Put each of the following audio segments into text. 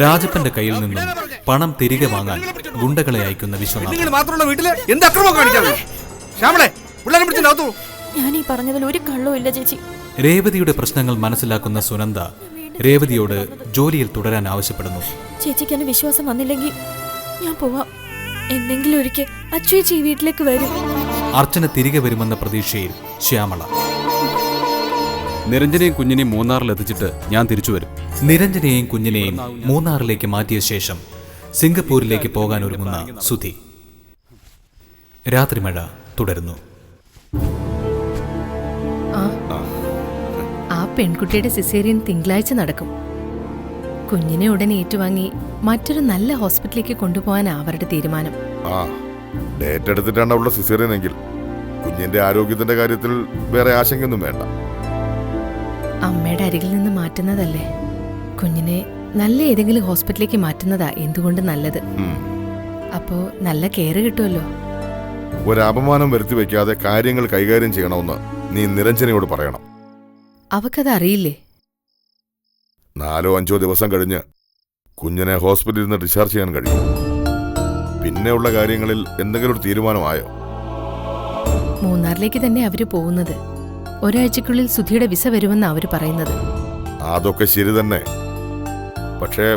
രാജപ്പന്റെ കയ്യിൽ നിന്നും പണം തിരികെ വാങ്ങാൻ ഗുണ്ടകളെ അയക്കുന്ന വിശ്വനാഥ്. ഞാൻ ഈ പറഞ്ഞതിൽ ഒരു കള്ളവും ഇല്ല ചേച്ചി. രേവതിയുടെ പ്രശ്നങ്ങൾ മനസ്സിലാക്കുന്ന സുനന്ദ രേവതിയോട് ജോലിയിൽ തുടരാൻ ആവശ്യപ്പെടുന്നു. ചേച്ചിക്ക് എന്നെ വിശ്വാസം വന്നില്ലെങ്കിൽ ഞാൻ പോവാം. എന്തെങ്കിലും ഒരിക്കൽ അച്ചുവേച്ചി ഈ വീട്ടിലേക്ക് വരും. അർച്ചന തിരികെ വരുമെന്ന പ്രതീക്ഷയിൽ ശ്യാമള. നിരഞ്ജനെയും കുഞ്ഞിനെയും മൂന്നാറിലെത്തിച്ചിട്ട് ഞാൻ തിരിച്ചു വരും. നിരഞ്ജനെയും കുഞ്ഞിനെയും മൂന്നാറിലേക്ക് മാറ്റിയ ശേഷം സിംഗപ്പൂരിലേക്ക് പോകാൻ ഒരുങ്ങുന്ന സുധി. രാത്രി മഴ തുടരുന്നു. ആ പെൺകുട്ടിയുടെ സിസേറിയൻ തിങ്കളാഴ്ച നടക്കും. കുഞ്ഞിനെ ഉടൻ ഏറ്റുവാങ്ങി മറ്റൊരു നല്ല ഹോസ്പിറ്റലിലേക്ക് കൊണ്ടുപോകാൻ അവരുടെ തീരുമാനം. ഡേറ്റ് എടുത്തിട്ടാണ് അവളുടെ സിസേറിയൻ എങ്കിൽ കുഞ്ഞിന്റെ ആരോഗ്യത്തിന്റെ കാര്യത്തിൽ വേറെ ആശങ്കയൊന്നും വേണ്ട. അമ്മയുടെ അരികിൽ നിന്ന് മാറ്റുന്നതല്ലേ, കുഞ്ഞിനെ നല്ല ഏതെങ്കിലും ഹോസ്പിറ്റലിലേക്ക് മാറ്റുന്നതാ എന്തുകൊണ്ട് നല്ലത്. അപ്പോ നല്ല കെയർ കിട്ടുമല്ലോ. ഒരു അപമാനം വരുത്തി വെക്കാതെ കാര്യങ്ങൾ കൈകാര്യം ചെയ്യണമെന്ന് നീ നിരഞ്ജനയോട് പറയണം. അവക്കത് അറിയില്ലേ? 4-5 ദിവസം കഴിഞ്ഞ് കുഞ്ഞിനെ ഹോസ്പിറ്റലിൽ നിന്ന് ഡിസ്ചാർജ് ചെയ്യാൻ കഴിയും. പിന്നെയുള്ള കാര്യങ്ങളിൽ എന്തെങ്കിലും ഒരു തീരുമാനമായോ? മൂന്നാറിലേക്ക് തന്നെ അവര് പോകുന്നത്. ഒരാഴ്ചക്കുള്ളിൽ സുധിയുടെ വിസ വരുമെന്ന് അവര് പറയുന്നത്. അതൊക്കെ ശരി തന്നെ. പക്ഷേ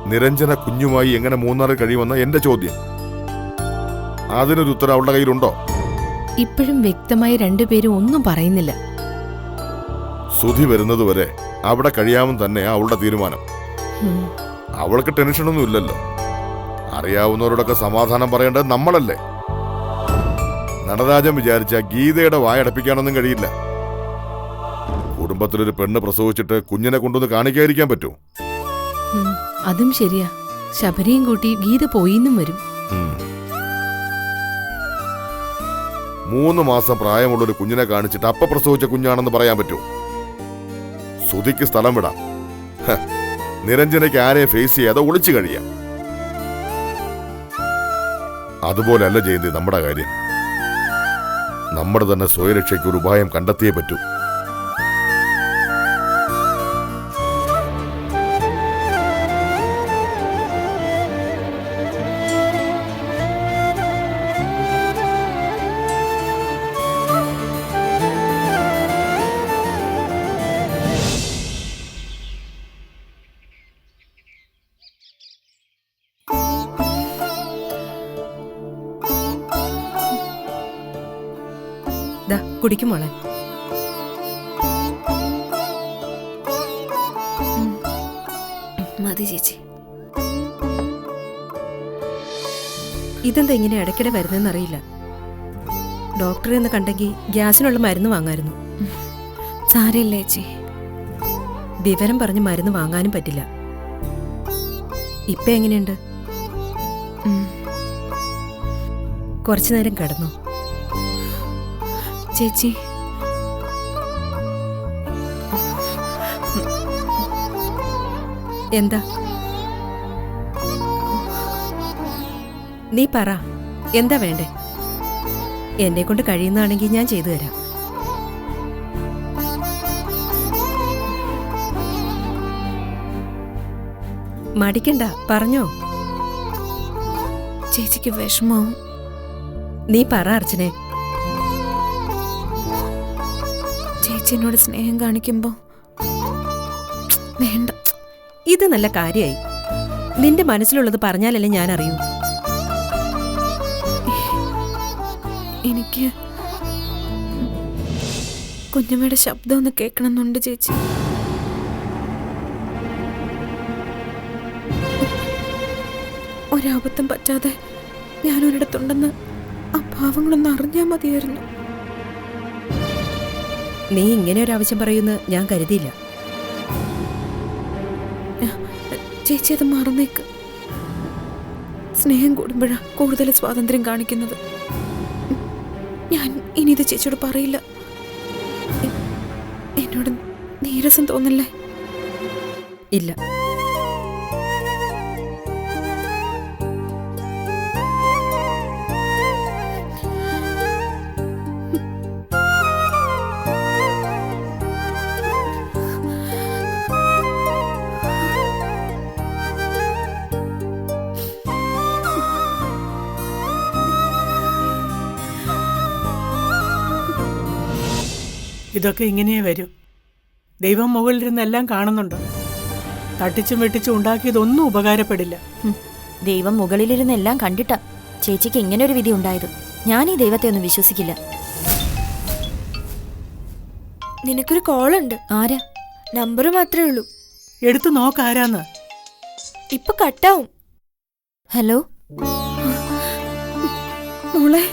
നിരഞ്ജന കുഞ്ഞുമായി എങ്ങനെ മൂന്നാറിൽ കഴിയുമെന്ന എന്റെ ചോദ്യം. അതിനൊരു ഉത്തരം അവളുടെ കയ്യിലുണ്ടോ? ഇപ്പോഴും വ്യക്തമായി രണ്ടുപേരും ഒന്നും പറയുന്നില്ല. സുധി വരുന്നതുവരെ അവിടെ കഴിയാമെന്ന് തന്നെയാ അവളുടെ തീരുമാനം. അവൾക്ക് ടെൻഷനൊന്നും ഇല്ലല്ലോ. അറിയാവുന്നവരോടൊക്കെ സമാധാനം പറയേണ്ടത് നമ്മളല്ലേ. നടരാജൻ വിചാരിച്ച ഗീതയുടെ വായടപ്പിക്കാനൊന്നും കഴിയില്ല. കുടുംബത്തിലൊരു പെണ്ണ് പ്രസവിച്ചിട്ട് കുഞ്ഞിനെ കൊണ്ടൊന്ന് കാണിക്കാതിരിക്കാൻ പറ്റൂ? അതും ശരിയാ. ശബരിയും കൂട്ടി ഗീത പോയിന്നും വരും. 3 മാസം പ്രായമുള്ളൊരു കുഞ്ഞിനെ കാണിച്ചിട്ട് അപ്പ പ്രസവിച്ച കുഞ്ഞാണെന്ന് പറയാൻ പറ്റൂ? സുധിക്ക് സ്ഥലം വിടാം. നിരഞ്ജനയ്ക്ക് ആരെയും ഫേസ് ചെയ്യാതെ ഒളിച്ചു കഴിയാം. അതുപോലെയല്ല ജയന്തി നമ്മുടെ കാര്യം. നമ്മുടെ തന്നെ സ്വയരക്ഷയ്ക്ക് ഒരു ഉപായം കണ്ടെത്തിയേ പറ്റൂ. കുടിക്കുമോളെ. മതി ചേച്ചി. ഇതെന്താ ഇങ്ങനെ ഇടയ്ക്കിടെ വരുന്നതെന്നറിയില്ല. ഡോക്ടറെ ഒന്ന് കണ്ടെങ്കിൽ ഗ്യാസിനുള്ള മരുന്ന് വാങ്ങായിരുന്നു. സാരമില്ല ചേച്ചി. വിവരം പറഞ്ഞ് മരുന്ന് വാങ്ങാനും പറ്റില്ല. ഇപ്പൊ എങ്ങനെയുണ്ട്? കുറച്ചു നേരം കിടന്നോ ചേച്ചി? എന്താ? നീ പറ, എന്താ വേണ്ടേ? എന്നെ കൊണ്ട് കഴിയുന്നതാണെങ്കിൽ ഞാൻ ചെയ്തു തരാം. മടിക്കണ്ട, പറഞ്ഞോ. ചേച്ചിക്ക് വിഷമാവും. നീ പറ അർച്ചനെ. ചേച്ചി എന്നോട് സ്നേഹം കാണിക്കുമ്പോ വേണ്ട. ഇത് നല്ല കാര്യായി. നിന്റെ മനസ്സിലുള്ളത് പറഞ്ഞാലല്ലേ ഞാൻ അറിയൂ. എനിക്ക് കുഞ്ഞമ്മയുടെ ശബ്ദം ഒന്ന് കേൾക്കണമെന്നുണ്ട് ചേച്ചി. ഒരബദ്ധം പറ്റാതെ ഞാനൊരിടത്തുണ്ടെന്ന് ആ പാവങ്ങളൊന്ന് അറിഞ്ഞാൽ മതിയായിരുന്നു. നീ ഇങ്ങനെ ഒരു ആവശ്യം പറയുമെന്ന് ഞാൻ കരുതിയില്ല. ചേച്ചി അത് മറന്നേക്ക്. സ്നേഹം കൂടുമ്പോഴാ കൂടുതൽ സ്വാതന്ത്ര്യം കാണിക്കുന്നത്. ഞാൻ ഇനി ഇത് ചേച്ചിയോട് പറയില്ല. എന്നോട് നീരസം തോന്നില്ലേ? ഇല്ല. ഇതൊക്കെ ഇങ്ങനെയേ വരൂ. ദൈവം മുകളിലിരുന്നെല്ലാം കാണുന്നുണ്ട്. തട്ടിച്ചും വെട്ടിച്ചും ഉണ്ടാക്കിയതൊന്നും ഉപകാരപ്പെടില്ല. ദൈവം മുകളിലിരുന്ന് എല്ലാം കണ്ടിട്ടാ ചേച്ചിക്ക് ഇങ്ങനെ ഒരു വിധി ഉണ്ടായത്. ഞാൻ ഈ ദൈവത്തെ ഒന്നും വിശ്വസിക്കില്ല. നിനക്കൊരു കോളുണ്ട്. ആരാ? നമ്പർ മാത്രമേ ഉള്ളൂ. എടുത്തു നോക്കാരാന്ന്. ഇപ്പൊ കട്ടാവും. ഹലോ മോളെ,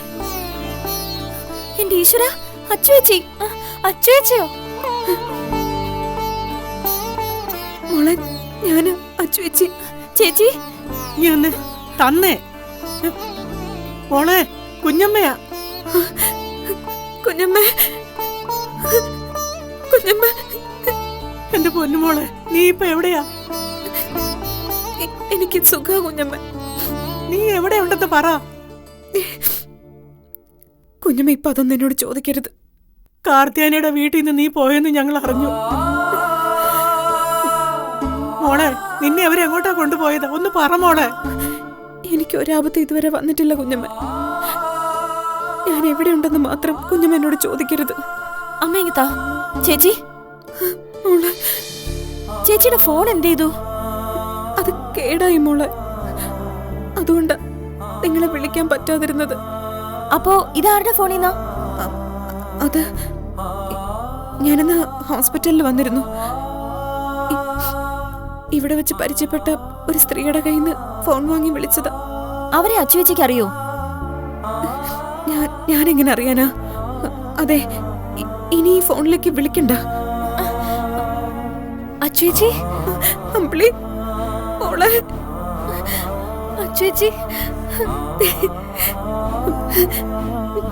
എന്റെ ഈശ്വര, അച്ചുവേച്ചി. അച്ചുവേച്ചിയോ? മോളെ, ഞാന് അച്ചുവേച്ചി. ചേച്ചി നീ ഒന്ന് തന്നേ. മോളെ, കുഞ്ഞമ്മയാ. കുഞ്ഞമ്മ, കുഞ്ഞമ്മ. എന്റെ പൊന്നുമോളെ, നീ ഇപ്പൊ എവിടെയാ? എനിക്ക് സുഖ കുഞ്ഞമ്മ. നീ എവിടെ ഉണ്ടെന്ന് പറ. കുഞ്ഞമ്മ ഇപ്പൊ അതൊന്നും എന്നോട് ചോദിക്കരുത്. കാർത്തിയാനിയുടെ വീട്ടിൽ നിന്ന് നീ പോയെന്ന് ഞങ്ങൾ അറിഞ്ഞു. മോളെ, നിന്നെ അവരെങ്ങോട്ടാ കൊണ്ടുപോയത്? ഒന്ന് പറ മോളെ. എനിക്ക് ഒരാപത്ത് ഇതുവരെ വന്നിട്ടില്ല കുഞ്ഞമ്മ. ഞാൻ എവിടെ ഉണ്ടെന്ന് മാത്രം കുഞ്ഞമ്മ എന്നോട് ചോദിക്കരുത്. അമ്മ ഇങ്ങത്താ. ചേച്ചി, മോളെ, ചേച്ചിയുടെ ഫോൺ എന്ത് ചെയ്തു? അത് കേടായി മോളെ. അതുകൊണ്ട് നിങ്ങളെ വിളിക്കാൻ പറ്റാതിരുന്നത്. അപ്പോ ഇതാരുടെ ഫോണിന്നാ? അത് ഞാനിന്ന് ഹോസ്പിറ്റലിൽ വന്നിരുന്നു. ഇവിടെ വെച്ച് പരിചയപ്പെട്ട ഒരു സ്ത്രീയുടെ കയ്യിൽ നിന്ന് ഫോൺ വാങ്ങി വിളിച്ചതാ. അവരെ അച്ചുവേച്ചിക്ക് അറിയോ? ഞാനെങ്ങനെ അറിയാനാ? അതെ, ഇനി ഈ ഫോണിലേക്ക് വിളിക്കണ്ട. അച്ചുവേച്ചി, അമ്പിളി മോളെ. അച്ചുവേച്ചി,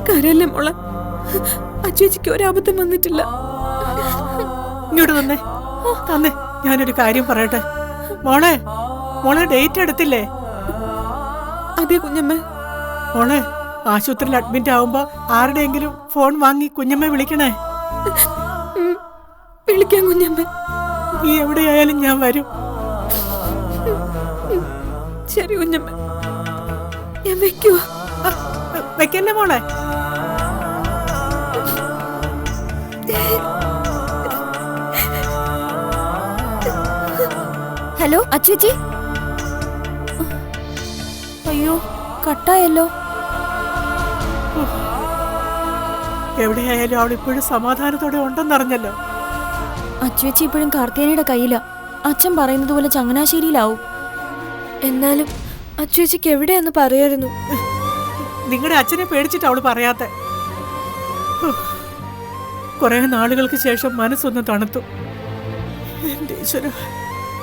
കരയല്ലേ മോളെ. അച്ചുവേച്ചിക്ക് ഒരാപത്തും വന്നിട്ടില്ല. ഇങ്ങോട്ട് തന്നെ തന്നെ ഞാനൊരു കാര്യം പറയട്ടെ. മോളെ, മോളെ ഡേറ്റ് എടുത്തില്ലേ? അതെ കുഞ്ഞമ്മ. മോളെ, ആശുപത്രിയിൽ അഡ്മിറ്റ് ആവുമ്പോ ആരുടെയെങ്കിലും ഫോൺ വാങ്ങി കുഞ്ഞമ്മ വിളിക്കണേ. വിളിക്കാം കുഞ്ഞമ്മ. നീ എവിടെയായാലും ഞാൻ വരും. ശരി കുഞ്ഞമ്മ, ഞാൻ വെക്കുവാ. വെക്കല്ലേ മോളെ. ഹലോ അച്ചുവേച്ചി. അയ്യോ, കട്ടായല്ലോ. എവിടെയായാലും അവൾ ഇപ്പോഴും സമാധാനത്തോടെ ഉണ്ടെന്നറിഞ്ഞല്ലോ. അച്ചുവേച്ചി ഇപ്പോഴും കാർത്തിയാനിയുടെ കയ്യിലാ. അച്ഛൻ പറയുന്നത് പോലെ ചങ്ങനാശ്ശേരിയിലാവും. എന്നാലും അച്ചുവേച്ചിക്ക് എവിടെയാന്ന് പറയായിരുന്നു. നിങ്ങളുടെ അച്ഛനെ പേടിച്ചിട്ട് അവള് പറയാത്തെ. കുറെ നാളുകൾക്ക് ശേഷം മനസ്സൊന്ന് തണുത്തു. എന്റെ ഈശ്വര,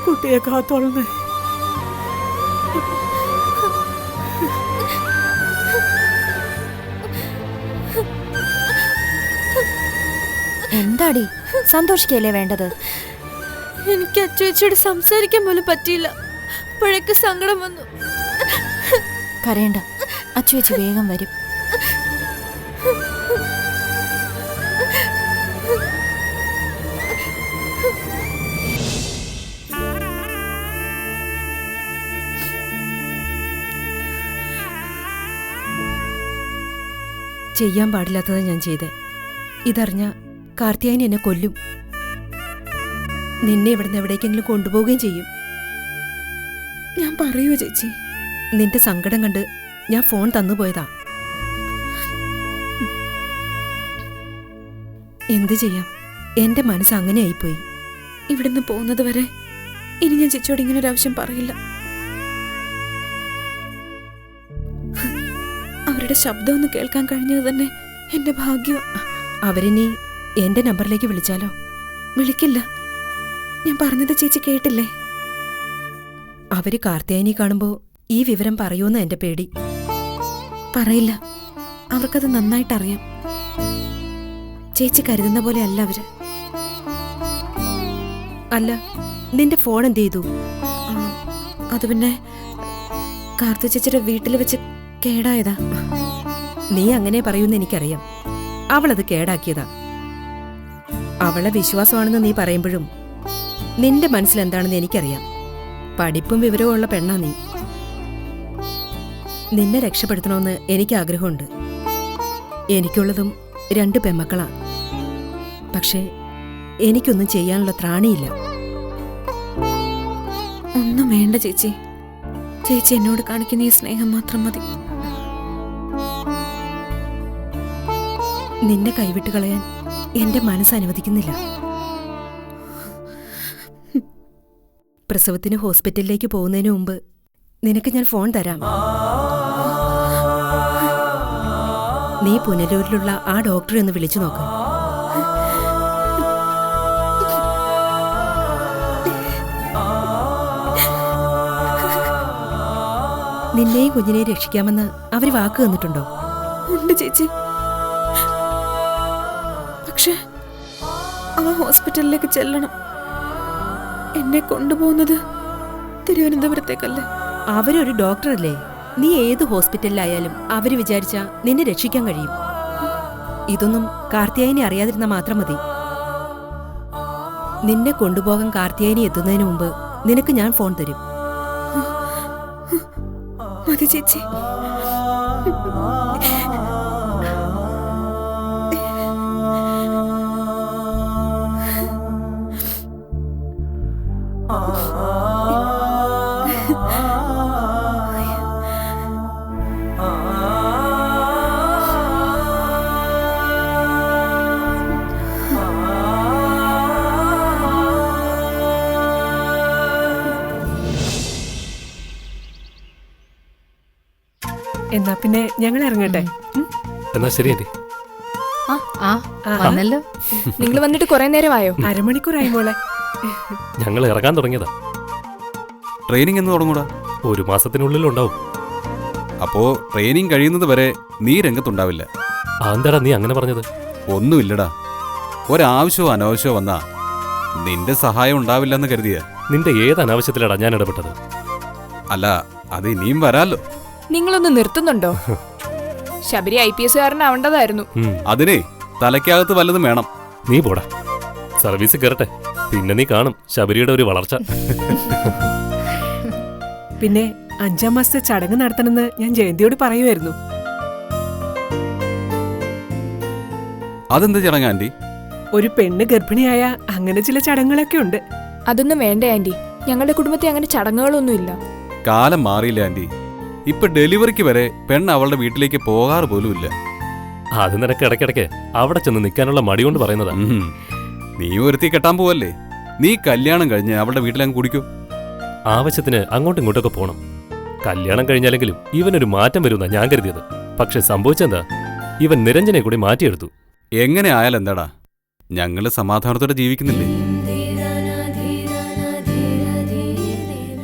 കുട്ടിയെ കാത്തോളന്നേ. എന്താടി, സന്തോഷിക്കല്ലേ വേണ്ടത്? എനിക്ക് അച്ചുവേച്ചിയോട് സംസാരിക്കാൻ പോലും പറ്റിയില്ല. അപ്പോഴേക്ക് സങ്കടം വന്നു. കരയണ്ട, അച്ചുവേച്ചി വേഗം വരും. ചെയ്യാൻ പാടില്ലാത്തത് ഞാൻ ചെയ്തേ. ഇതറിഞ്ഞ കാർത്തിയാനി എന്നെ കൊല്ലും. നിന്നെ ഇവിടുന്ന് എവിടേക്കെങ്കിലും കൊണ്ടുപോവുകയും ചെയ്യും. ഞാൻ പറയൂ ചേച്ചി. നിന്റെ സങ്കടം കണ്ട് ഞാൻ ഫോൺ തന്നുപോയതാ. എന്തു ചെയ്യാം, എന്റെ മനസ്സ് അങ്ങനെ ആയിപ്പോയി. ഇവിടുന്ന് പോകുന്നത് വരെ ഇനി ഞാൻ ചേച്ചിയോട് ഇങ്ങനെ ഒരു ആവശ്യം പറയില്ല. അവരുടെ ശബ്ദം ഒന്ന് കേൾക്കാൻ കഴിഞ്ഞത് തന്നെ എന്റെ ഭാഗ്യം. അവരിനി എന്റെ നമ്പറിലേക്ക് വിളിച്ചാലോ? വിളിക്കില്ല. ഞാൻ പറഞ്ഞത് ചേച്ചി കേട്ടില്ലേ? അവര് കാർത്തിയാനി കാണുമ്പോ ഈ വിവരം പറയൂന്ന് എന്റെ പേടി. പറയില്ല. അവർക്കത് നന്നായിട്ടറിയാം. ചേച്ചി കരുതുന്ന പോലെ അല്ല അവര്. അല്ല, നിന്റെ ഫോൺ എന്ത് ചെയ്തു? അത് പിന്നെ കാർത്തു ചേച്ചിയുടെ വീട്ടിൽ വെച്ച് കേടായതാ. നീ അങ്ങനെ പറയൂന്ന് എനിക്കറിയാം. അവളത് കേടാക്കിയതാ. അവളെ വിശ്വാസമാണെന്ന് നീ പറയുമ്പോഴും നിന്റെ മനസ്സിലെന്താണെന്ന് എനിക്കറിയാം. പഠിപ്പും വിവരവും ഉള്ള പെണ്ണാ നീ. നിന്നെ രക്ഷപ്പെടുത്തണമെന്ന് എനിക്ക് ആഗ്രഹമുണ്ട്. എനിക്കുള്ളതും 2 പെമ്മക്കളാ. പക്ഷേ എനിക്കൊന്നും ചെയ്യാനുള്ള ത്രാണിയില്ല. ഒന്നും വേണ്ട ചേച്ചി. ചേച്ചി എന്നോട് കാണിക്കുന്ന ഈ സ്നേഹം മാത്രം മതി. നിന്നെ കൈവിട്ട് കളയാൻ എന്റെ മനസ്സ് അനുവദിക്കുന്നില്ല. പ്രസവത്തിന് ഹോസ്പിറ്റലിലേക്ക് പോകുന്നതിന് മുമ്പ് നിനക്ക് ഞാൻ ഫോൺ തരാം. നീ പുനലൂരിലുള്ള ആ ഡോക്ടറെ ഒന്ന് വിളിച്ചു നോക്ക്. നിന്നെയും കുഞ്ഞിനെയും രക്ഷിക്കാമെന്ന് അവര് വാക്ക് തന്നിട്ടുണ്ടോ? ഉണ്ട് ചേച്ചി. പക്ഷേ ആ ഹോസ്പിറ്റലിലേക്ക് ചെല്ലണം. എന്നെ കൊണ്ടുപോകുന്നത് തിരുവനന്തപുരത്തേക്കല്ലേ? അവരൊരു ഡോക്ടറല്ലേ? നീ ഏത് ഹോസ്പിറ്റലിലായാലും അവര് വിചാരിച്ചാ നിന്നെ രക്ഷിക്കാൻ കഴിയും. ഇതൊന്നും കാർത്തിയായനെ അറിയാതിരുന്ന മാത്രം മതി. നിന്നെ കൊണ്ടുപോകാൻ കാർത്തിയായനി എത്തുന്നതിന് മുമ്പ് നിനക്ക് ഞാൻ ഫോൺ തരും. മതി ചേച്ചി. എന്നാ പിന്നെ ഞങ്ങൾ ഇറങ്ങട്ടെ. എന്നാ ശരി ആന്റി. ആ വന്നല്ലോ. നിങ്ങൾ വന്നിട്ട് കുറെ നേരമായോ? അരമണിക്കൂറായി മോളെ. ഞങ്ങൾ ഇറങ്ങാൻ തുടങ്ങിയതാ. ട്രെയിനിങ് എന്ന് തുടങ്ങൂടാ? 1 മാസത്തിനുള്ളിൽ ഉണ്ടാവും. അപ്പോ ട്രെയിനിങ് കഴിയുന്നത് വരെ നീ രംഗത്തുണ്ടാവില്ല. എന്താടാ നീ അങ്ങനെ പറഞ്ഞത്? ഒന്നുമില്ലടാ, ഒരാവശ്യമോ അനാവശ്യമോ വന്നാ നിന്റെ സഹായം ഉണ്ടാവില്ലെന്ന് കരുതിയ. നിന്റെ ഏത് അനാവശ്യത്തിലാടാ ഞാൻ ഇടപെട്ടത്? അല്ല, അത് ഇനിയും വരാലോ. നിങ്ങളൊന്ന് നിർത്തുന്നുണ്ടോ? ശബരി IPS കാരനാവേണ്ടതായിരുന്നു. അതിനെ തലയ്ക്കകത്ത് വല്ലതും വേണം. നീ പോടാ, സർവീസ് കയറട്ടെ, പിന്നെ നീ കാണും ശബരിയുടെ ഒരു വളർച്ച. പിന്നെ 5-ാം മാസത്തെ ചടങ്ങ് നടത്തണമെന്ന് ഞാൻ ജയന്തിയോട് പറയുമായിരുന്നു. അതെന്ത് ചടങ്ങ് ആന്റി? ഒരു പെണ്ണ് ഗർഭിണിയായ അങ്ങനെ ചില ചടങ്ങുകളൊക്കെ ഉണ്ട്. അതൊന്നും വേണ്ട ആന്റി. ഞങ്ങളുടെ കുടുംബത്തിൽ അങ്ങനെ ചടങ്ങുകളൊന്നുമില്ല. കാലം മാറിയില്ല ആന്റി. ഇപ്പൊ ഡെലിവറിക്ക് വരെ പെണ്ണ് അവളുടെ വീട്ടിലേക്ക് പോകാറ് പോലുമില്ല. അത് നിനക്ക് ഇടയ്ക്കിടയ്ക്ക് അവിടെ ചെന്ന് നിൽക്കാനുള്ള മടി കൊണ്ട് പറയുന്നതാ. നീ ഒരുത്തി കെട്ടാൻ പോവല്ലേ? നീ കല്യാണം കഴിഞ്ഞ് അവളുടെ വീട്ടിലങ്ങ് കുടിക്കൂ. ആവശ്യത്തിന് അങ്ങോട്ടും ഇങ്ങോട്ടൊക്കെ പോണം. കല്യാണം കഴിഞ്ഞാലെങ്കിലും ഇവനൊരു മാറ്റം വരുമെന്നാ ഞാൻ കരുതിയത്. പക്ഷെ സംഭവിച്ചെന്താ, ഇവൻ നിരഞ്ജനെ കൂടി മാറ്റിയെടുത്തു. എങ്ങനെ ആയാലും എന്താടാ, ഞങ്ങള് സമാധാനത്തോടെ ജീവിക്കുന്നില്ലേ?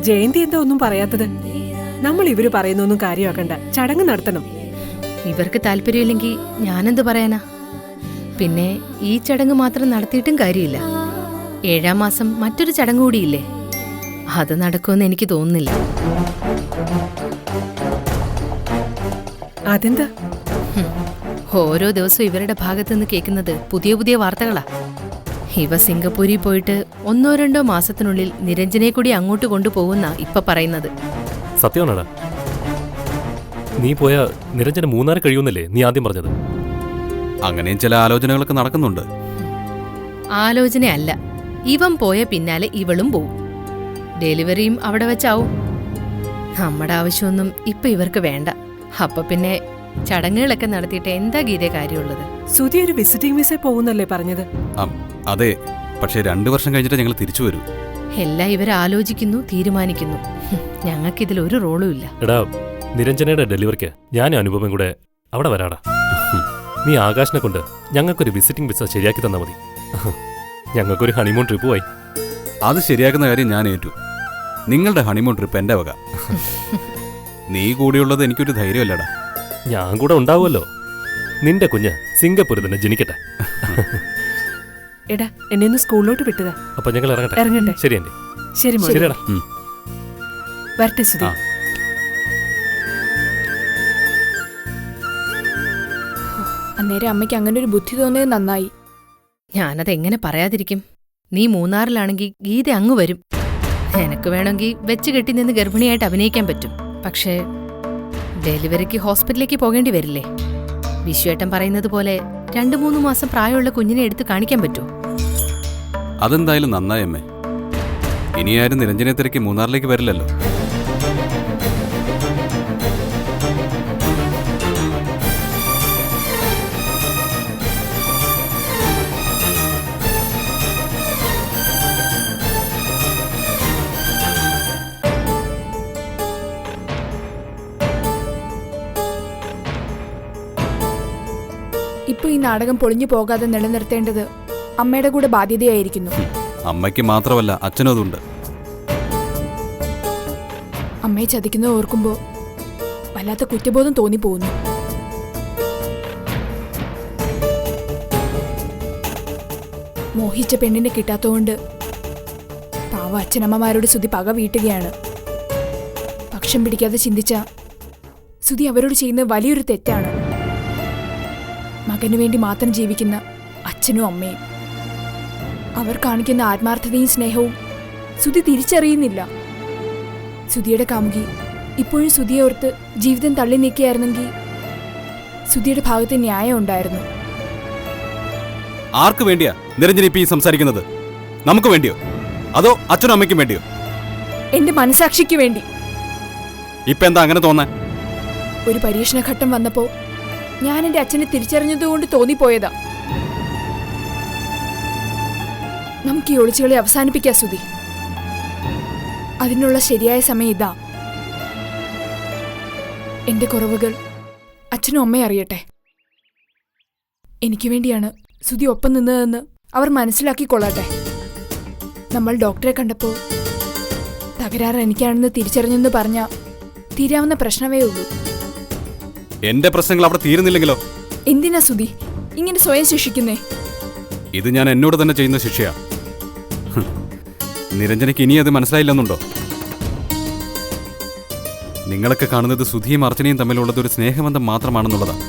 ജയന്തി എന്താ ഒന്നും പറയാത്തത്? നമ്മൾ ഇവര് പറയുന്നൊന്നും കാര്യമാക്കണ്ട. ചടങ്ങ് നടത്തണം. ഇവർക്ക് താല്പര്യമില്ലെങ്കിൽ ഞാനെന്ത് പറയാനാ? പിന്നെ ഈ ചടങ്ങ് മാത്രം നടത്തിയിട്ടും കാര്യമില്ല. 7-ാം മാസം മറ്റൊരു ചടങ്ങ് കൂടിയില്ലേ? അത് നടക്കുമെന്ന് എനിക്ക് തോന്നുന്നില്ല. അതെന്താ? ഓരോ ദിവസവും ഇവരുടെ ഭാഗത്തുനിന്ന് കേൾക്കുന്നത് പുതിയ പുതിയ വാർത്തകളാ. ഇവ സിംഗപ്പൂരിൽ പോയിട്ട് 1-2 മാസത്തിനുള്ളിൽ നിരഞ്ജനെ കൂടി അങ്ങോട്ട് കൊണ്ടുപോകുന്ന ഇപ്പൊ പറയുന്നത്. സത്യമാണോടാ? നീ പോയ നിരഞ്ജന 3 കഴിയുമെന്നല്ലേ നീ ആദ്യം പറഞ്ഞത്? അങ്ങനെയും ചില ആലോചനകളൊക്കെ നടക്കുന്നുണ്ട്. ആലോചനയല്ല, ഇവൻ പോയ പിന്നാലെ ഇവളും പോവും. ഡെലിവറിയും അവിടെ വെച്ചാവും. നമ്മുടെ ആവശ്യമൊന്നും ഇപ്പൊ ഇവർക്ക് വേണ്ട. അപ്പൊ പിന്നെ ചടങ്ങുകളൊക്കെ നടത്തിയിട്ട് എന്താ ഗീതേ കാര്യമുള്ളത്? സുധി ഒരു വിസിറ്റിംഗ് വിസ പോകുന്നല്ലേ പറഞ്ഞത്? അതെ, പക്ഷെ 2 വർഷം കഴിഞ്ഞിട്ട് ഞങ്ങൾ തിരിച്ചു വരൂ. എല്ലാം ഇവരാലോചിക്കുന്നു, തീരുമാനിക്കുന്നു. ഞങ്ങൾക്കിതിൽ ഒരു റോളും ഇല്ല. എടാ, നിരഞ്ജനയുടെ ഡെലിവറിക്ക് ഞാനും അനുപമയും കൂടെ അവിടെ വരാടാ. നീ ആകാശിനെ കൊണ്ട് ഞങ്ങൾക്കൊരു വിസിറ്റിംഗ് വിസ ശരിയാക്കി തന്നാ മതി. ഞങ്ങൾക്കൊരു ഹണിമൂൺ ട്രിപ്പ് പോയി. അത് ശരിയാക്കുന്ന കാര്യം ഞാൻ ഏറ്റു. നിങ്ങളുടെ ഹണിമൂൺ ട്രിപ്പ് എന്റെ വക. നീ കൂടിയുള്ളത് എനിക്കൊരു ധൈര്യമല്ലടാ. ഞാൻ കൂടെ ഉണ്ടാവുമല്ലോ. നിന്റെ കുഞ്ഞ് സിംഗപ്പൂരിൽ തന്നെ ജനിക്കട്ടെ. എടാ, എന്നെ ഒന്ന് സ്കൂളിലോട്ട് വിട്ടുക. അപ്പൊ ഞങ്ങൾ ഇറങ്ങട്ടെ. ഇറങ്ങട്ടെ. ശരി ആന്റി. ശരി മോളെ. ശരിയടാ. വരട്ടെ സുധി. ആ. അന്നേരം അമ്മയ്ക്ക് അങ്ങനെ ഒരു ബുദ്ധി തോന്നിയത് നന്നായി. ഞാനതെങ്ങനെ പറയാതിരിക്കും? നീ മൂന്നാറിലാണെങ്കിൽ ഗീത അങ്ങ് വരും. എനക്ക് വേണമെങ്കിൽ വെച്ച് കെട്ടി നിന്ന് ഗർഭിണിയായിട്ട് അഭിനയിക്കാൻ പറ്റും. പക്ഷേ ഡെലിവറിക്ക് ഹോസ്പിറ്റലിലേക്ക് പോകേണ്ടി വരില്ലേ? വിശ്വേട്ടൻ പറയുന്നത് പോലെ 2-3 മാസം പ്രായമുള്ള കുഞ്ഞിനെ എടുത്ത് കാണിക്കാൻ പറ്റുമോ? അതെന്തായാലും നന്നായി അമ്മേ. ഇനിയാരും നിരഞ്ജനെ തിരക്കി മൂന്നാറിലേക്ക് വരില്ലല്ലോ. ഇപ്പൊ ഈ നാടകം പൊളിഞ്ഞു പോകാതെ നിലനിർത്തേണ്ടത് അമ്മയുടെ കൂടെ ബാധ്യതയായിരിക്കുന്നു. അമ്മയ്ക്ക് മാത്രമല്ല അച്ഛനും അതുണ്ട്. അമ്മയെ ചതിക്കുന്നത് ഓർക്കുമ്പോ വല്ലാത്ത കുറ്റബോധം തോന്നിപ്പോകുന്നു. മോഹിച്ച പെണ്ണിനെ കിട്ടാത്തതുകൊണ്ട് പാവ അച്ഛനമ്മമാരോട് സുധി പക വീട്ടുകയാണ്. പക്ഷം പിടിക്കാതെ ചിന്തിച്ച സുധി അവരോട് ചെയ്യുന്നത് വലിയൊരു തെറ്റാണ്. മകനു വേണ്ടി മാത്രം ജീവിക്കുന്ന അച്ഛനും അമ്മയും അവർ കാണിക്കുന്ന ആത്മാർത്ഥതയും സ്നേഹവും സുധി തിരിച്ചറിയുന്നില്ല. സുധിയുടെ കാമുകി ഇപ്പോഴും സുധിയെ ഓർത്ത് ജീവിതം തള്ളി നീക്കിയായിരുന്നെങ്കിൽ സുധിയുടെ ഭാഗത്ത് ന്യായം ഉണ്ടായിരുന്നു. ആർക്ക് വേണ്ടിയാ നിരഞ്ജന ഇപ്പൊ ഈ സംസാരിക്കുന്നത്? നമുക്ക് വേണ്ടിയോ അതോ അച്ഛനും അമ്മയ്ക്കും വേണ്ടിയോ? എന്റെ മനസാക്ഷിക്ക് വേണ്ടി. ഇപ്പൊ എന്താ അങ്ങനെ തോന്നാൻ? ഒരു പരീക്ഷണഘട്ടം വന്നപ്പോ ഞാൻ എന്റെ അച്ഛനെ തിരിച്ചറിഞ്ഞതുകൊണ്ട് തോന്നിപ്പോയതാ. നമുക്ക് ഈ ഒളിച്ചുകളി അവസാനിപ്പിക്കാം സുധി. അതിനുള്ള ശരിയായ സമയം ഇതാ. എന്റെ കുറവുകൾ അച്ഛനും അമ്മയും അറിയട്ടെ. എനിക്ക് വേണ്ടിയാണ് സുധി ഒപ്പം നിന്നതെന്ന് അവർ മനസ്സിലാക്കിക്കൊള്ളട്ടെ. നമ്മൾ ഡോക്ടറെ കണ്ടപ്പോ തകരാറ് എനിക്കാണെന്ന് തിരിച്ചറിഞ്ഞെന്ന് പറഞ്ഞ തീരാവുന്ന പ്രശ്നമേ ഉള്ളൂ. എന്റെ പ്രശ്നങ്ങൾ അവിടെ തീരുന്നില്ലെങ്കിലോ? എന്തിനാ സുധി ഇങ്ങനെ സ്വയം ശിക്ഷിക്കുന്നേ? ഇത് ഞാൻ എന്നോട് തന്നെ ചെയ്യുന്ന ശിക്ഷയാ. നിരഞ്ജനയ്ക്ക് ഇനി അത് മനസ്സിലായില്ലെന്നുണ്ടോ? നിങ്ങളൊക്കെ കാണുന്നത് സുധിയും അർച്ചനയും തമ്മിലുള്ളത് ഒരു സ്നേഹബന്ധം മാത്രമാണെന്നുള്ളതാണ്.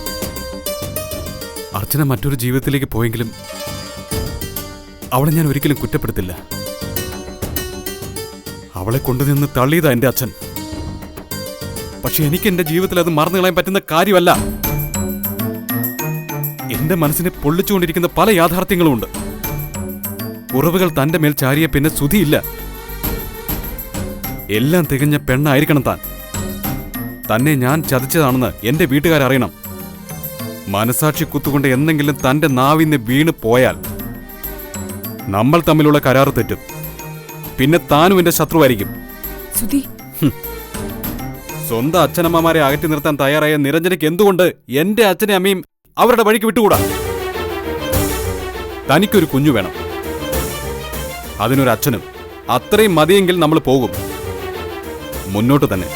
അർച്ചന മറ്റൊരു ജീവിതത്തിലേക്ക് പോയെങ്കിലും അവളെ ഞാൻ ഒരിക്കലും കുറ്റപ്പെടുത്തില്ല. അവളെ കൊണ്ടുനിന്ന് തള്ളിയതാ എന്റെ അച്ഛൻ. പക്ഷെ എനിക്ക് എന്റെ ജീവിതത്തിൽ അത് മറന്നു കളയാൻ പറ്റുന്ന കാര്യമല്ല. എന്റെ മനസ്സിനെ പൊള്ളിച്ചുകൊണ്ടിരിക്കുന്ന പല യാഥാർത്ഥ്യങ്ങളുമുണ്ട്. കുറവുകൾ തന്റെ മേൽ ചാരിയ പിന്നെ സുധിയില്ല. എല്ലാം തികഞ്ഞ പെണ്ണായിരിക്കണം താൻ. തന്നെ ഞാൻ ചതിച്ചതാണെന്ന് എന്റെ വീട്ടുകാരറിയണം. മനസാക്ഷി കുത്തുകൊണ്ട് എന്തെങ്കിലും തന്റെ നാവിന്ന് വീണ് പോയാൽ നമ്മൾ തമ്മിലുള്ള കരാറ് തെറ്റും. പിന്നെ താനും എന്റെ ശത്രുവായിരിക്കും. സുധി, സ്വന്തം അച്ഛനമ്മമാരെ അകറ്റി നിർത്താൻ തയ്യാറായ നിരഞ്ജനയ്ക്ക് എന്തുകൊണ്ട് എന്റെ അച്ഛനെ അമ്മയും അവരുടെ വഴിക്ക് വിട്ടുകൂടാ? തനിക്കൊരു കുഞ്ഞു വേണം, അതിനൊരു അച്ഛനും. അത്രയും മതിയെങ്കിൽ നമ്മൾ പോകും മുന്നോട്ട് തന്നെ.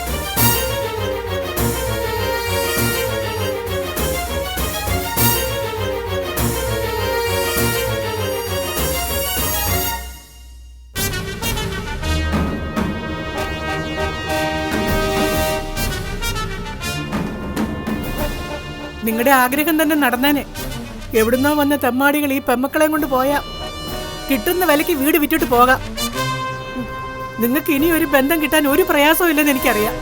നിങ്ങളുടെ ആഗ്രഹം തന്നെ നടന്നേനെ. എവിടുന്നോ വന്ന തെമ്മാടികൾ ഈ പെമ്മക്കളെയും കൊണ്ട് പോയാ കിട്ടുന്ന വിലയ്ക്ക് വീട് വിറ്റിട്ട് പോകാം. നിങ്ങൾക്ക് ഇനി ഒരു ബന്ധം കിട്ടാൻ ഒരു പ്രയാസവും ഇല്ലെന്ന് എനിക്കറിയാം.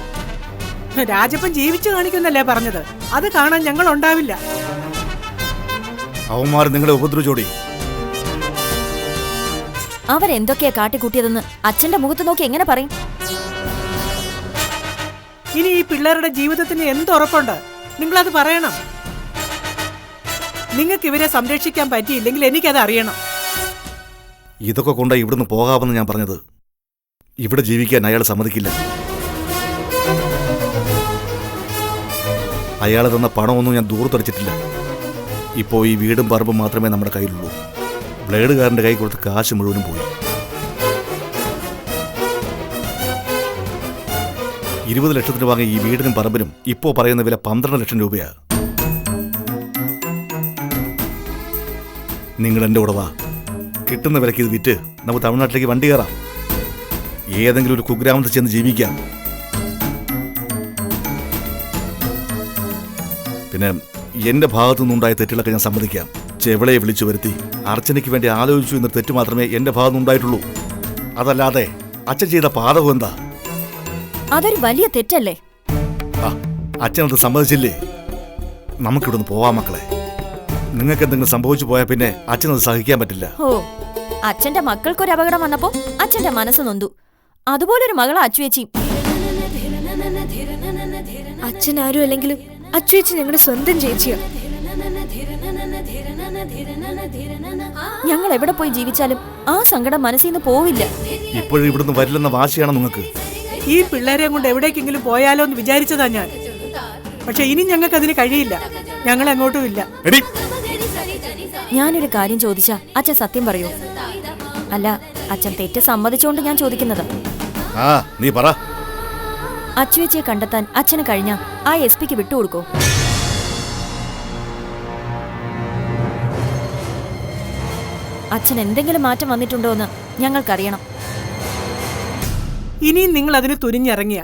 രാജപ്പൻ ജീവിച്ചു കാണിക്കുന്നല്ലേ പറഞ്ഞത്, അത് കാണാൻ ഞങ്ങൾ ഉണ്ടാവില്ല. അവന്മാർ നിങ്ങളെ ഉപദ്രവിച്ചോടി. അവരെന്തൊക്കെയാ കാട്ടിക്കൂട്ടിയതെന്ന് അച്ഛന്റെ മുഖത്ത് നോക്കി എങ്ങനെ പറയും? ഇനി ഈ പിള്ളേരുടെ ജീവിതത്തിന് എന്തുറപ്പുണ്ട്? നിങ്ങളത് പറയണം. നിങ്ങൾക്ക് ഇവരെ സംരക്ഷിക്കാൻ പറ്റിയില്ലെങ്കിൽ എനിക്കത് അറിയണം. ഇതൊക്കെ കൊണ്ട് ഇവിടുന്ന് പോകാമെന്ന് ഞാൻ പറഞ്ഞത്. ഇവിടെ ജീവിക്കാൻ അയാൾ സമ്മതിക്കില്ല. അയാൾ തന്ന പണമൊന്നും ഞാൻ ദൂരത്തടിച്ചിട്ടില്ല. ഇപ്പോൾ ഈ വീടും പറമ്പും മാത്രമേ നമ്മുടെ കയ്യിലുള്ളൂ. ബ്ലേഡുകാരൻ്റെ കൈ കൊടുത്ത് കാശ് മുഴുവനും പോയി. 20 ലക്ഷത്തിന് വാങ്ങിയ ഈ വീടിനും പറമ്പിനും ഇപ്പോൾ പറയുന്ന വില 12 ലക്ഷം രൂപയാ. നിങ്ങൾ എൻ്റെ കൂടെ വാ. കിട്ടുന്ന വിലയ്ക്ക് ഇത് വിറ്റ് നമുക്ക് തമിഴ്നാട്ടിലേക്ക് വണ്ടി കയറാം. ഏതെങ്കിലും ഒരു കുഗ്രാമത്തിൽ ചെന്ന് ജീവിക്കാം. പിന്നെ എൻ്റെ ഭാഗത്തു നിന്നുണ്ടായ തെറ്റുകളൊക്കെ ഞാൻ സമ്മതിക്കാം. ചെവളയെ വിളിച്ചു വരുത്തി അർച്ചനയ്ക്ക് വേണ്ടി ആലോചിച്ചു എന്നൊരു തെറ്റ് മാത്രമേ എൻ്റെ ഭാഗത്തു നിന്നുണ്ടായിട്ടുള്ളൂ. അതല്ലാതെ അച്ഛൻ ചെയ്ത പാതകം എന്താ? അതൊരു വലിയ തെറ്റല്ലേ? അച്ഛനത് സമ്മതിച്ചില്ലേ? നമുക്കിവിടുന്ന് പോവാം മക്കളെ. നിങ്ങൾക്ക് എന്തെങ്കിലും സംഭവിച്ചു പോയാൽ പിന്നെ അച്ഛനത് സഹിക്കാൻ പറ്റില്ല. ഓ, അച്ഛന്റെ മക്കൾക്കൊരു അപകടം വന്നപ്പോ അച്ഛന്റെ മനസ്സ് നൊന്തു. അതുപോലൊരു മകളാ അച്ചുവേച്ചി. അച്ഛൻ ആരും അല്ലെങ്കിലും അച്ചുവേച്ചി ഞങ്ങളുടെ സ്വന്തം ചേച്ചിയാ. ഞങ്ങൾ എവിടെ പോയി ജീവിച്ചാലും ആ സങ്കടം മനസ്സിൽ നിന്ന് പോവില്ല. ഇപ്പോഴും ഇവിടുന്ന് വരില്ലെന്ന വാശിയാണ് നിങ്ങൾക്ക്. ഈ പിള്ളേരെ കൊണ്ട് എവിടേക്കെങ്കിലും പോയാലോ എന്ന് വിചാരിച്ചതാ ഞാൻ. പക്ഷെ ഇനി ഞങ്ങൾക്ക് അതിന് കഴിയില്ല. ഞങ്ങൾ എങ്ങോട്ടും ഇല്ല. എടി, ഞാനൊരു കാര്യം ചോദിച്ചാ അച്ഛൻ സത്യം പറയൂ? അല്ല, അച്ഛൻ തെറ്റ് സമ്മതിച്ചോണ്ട് ഞാൻ ചോദിക്കുന്നത്. ആ നീ പറ. അച്ചുവേച്ചിയെ കണ്ടെത്താൻ അച്ഛന് കഴിഞ്ഞ ആ SP-ക്ക് വിട്ടുകൊടുക്കോ? അച്ഛൻ എന്തെങ്കിലും മാറ്റം വന്നിട്ടുണ്ടോ എന്ന് ഞങ്ങൾക്കറിയണം. ഇനിയും നിങ്ങൾ അതിന് തുനിഞ്ഞിറങ്ങിയ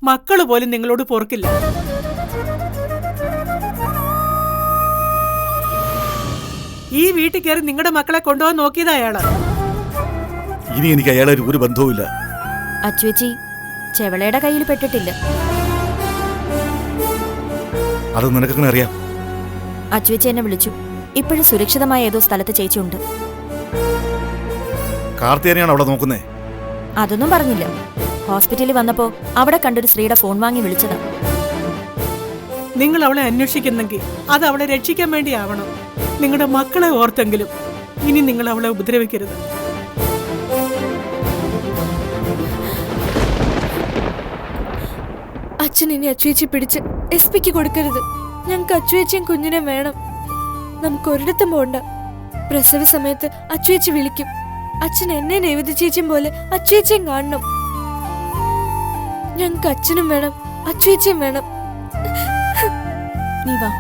മക്കള് പോലും നിങ്ങളോട് പൊറുക്കില്ല. ഈ വീട്ടിൽ കയറി നിങ്ങളുടെ മക്കളെ കൊണ്ടുപോകാൻ നോക്കിയതാ അയാള്. ഇനി എനിക്ക് അയാളെ ഒരു ബന്ധവുമില്ല. അച്ചുവേച്ചി ചെവളയുടെ കയ്യിൽ പെട്ടിട്ടില്ല. അത് നിനക്കെങ്ങനെ അറിയാം? അച്ചുവേച്ചി എന്നെ വിളിച്ചു. ഇപ്പോഴും സുരക്ഷിതമായ ഏതോ സ്ഥലത്ത് ചേച്ചിയുണ്ട്. കാർത്തിയാനെയാണ് അവിടെ നോക്കുന്നേ. അതൊന്നും പറഞ്ഞില്ല. ഹോസ്പിറ്റലിൽ വന്നപ്പോ അവിടെ കണ്ടൊരു സ്ത്രീയുടെ ഫോൺ വാങ്ങി വിളിച്ചതാ. നിങ്ങൾ അവളെ അന്വേഷിക്കുന്നെങ്കിൽ അത് അവളെ രക്ഷിക്കാൻ വേണ്ടിയാവണം. നിങ്ങളുടെ മക്കളെ ഓർത്തെങ്കിലും ഇനി നിങ്ങൾ അവളെ ഉപദ്രവിക്കരുത്. അച്ഛൻ ഇനി അച്ചുവേച്ചി പിടിച്ച് SP-ക്ക് കൊടുക്കരുത്. ഞങ്ങൾക്ക് അച്ചുവേച്ചിയും കുഞ്ഞിനെ വേണം. നമുക്ക് ഒരിടത്തും പോണ്ട. പ്രസവ സമയത്ത് അച്ചുവേച്ചി വിളിക്കും. അച്ഛൻ എന്നെ രേവതി ചേച്ചിയും പോലെ അച്ചുവേച്ചിയും കാണണം. ഞങ്ങൾക്ക് അച്ഛനും വേണം, അച്ചുവേച്ചിയും വേണം. നീ വാ.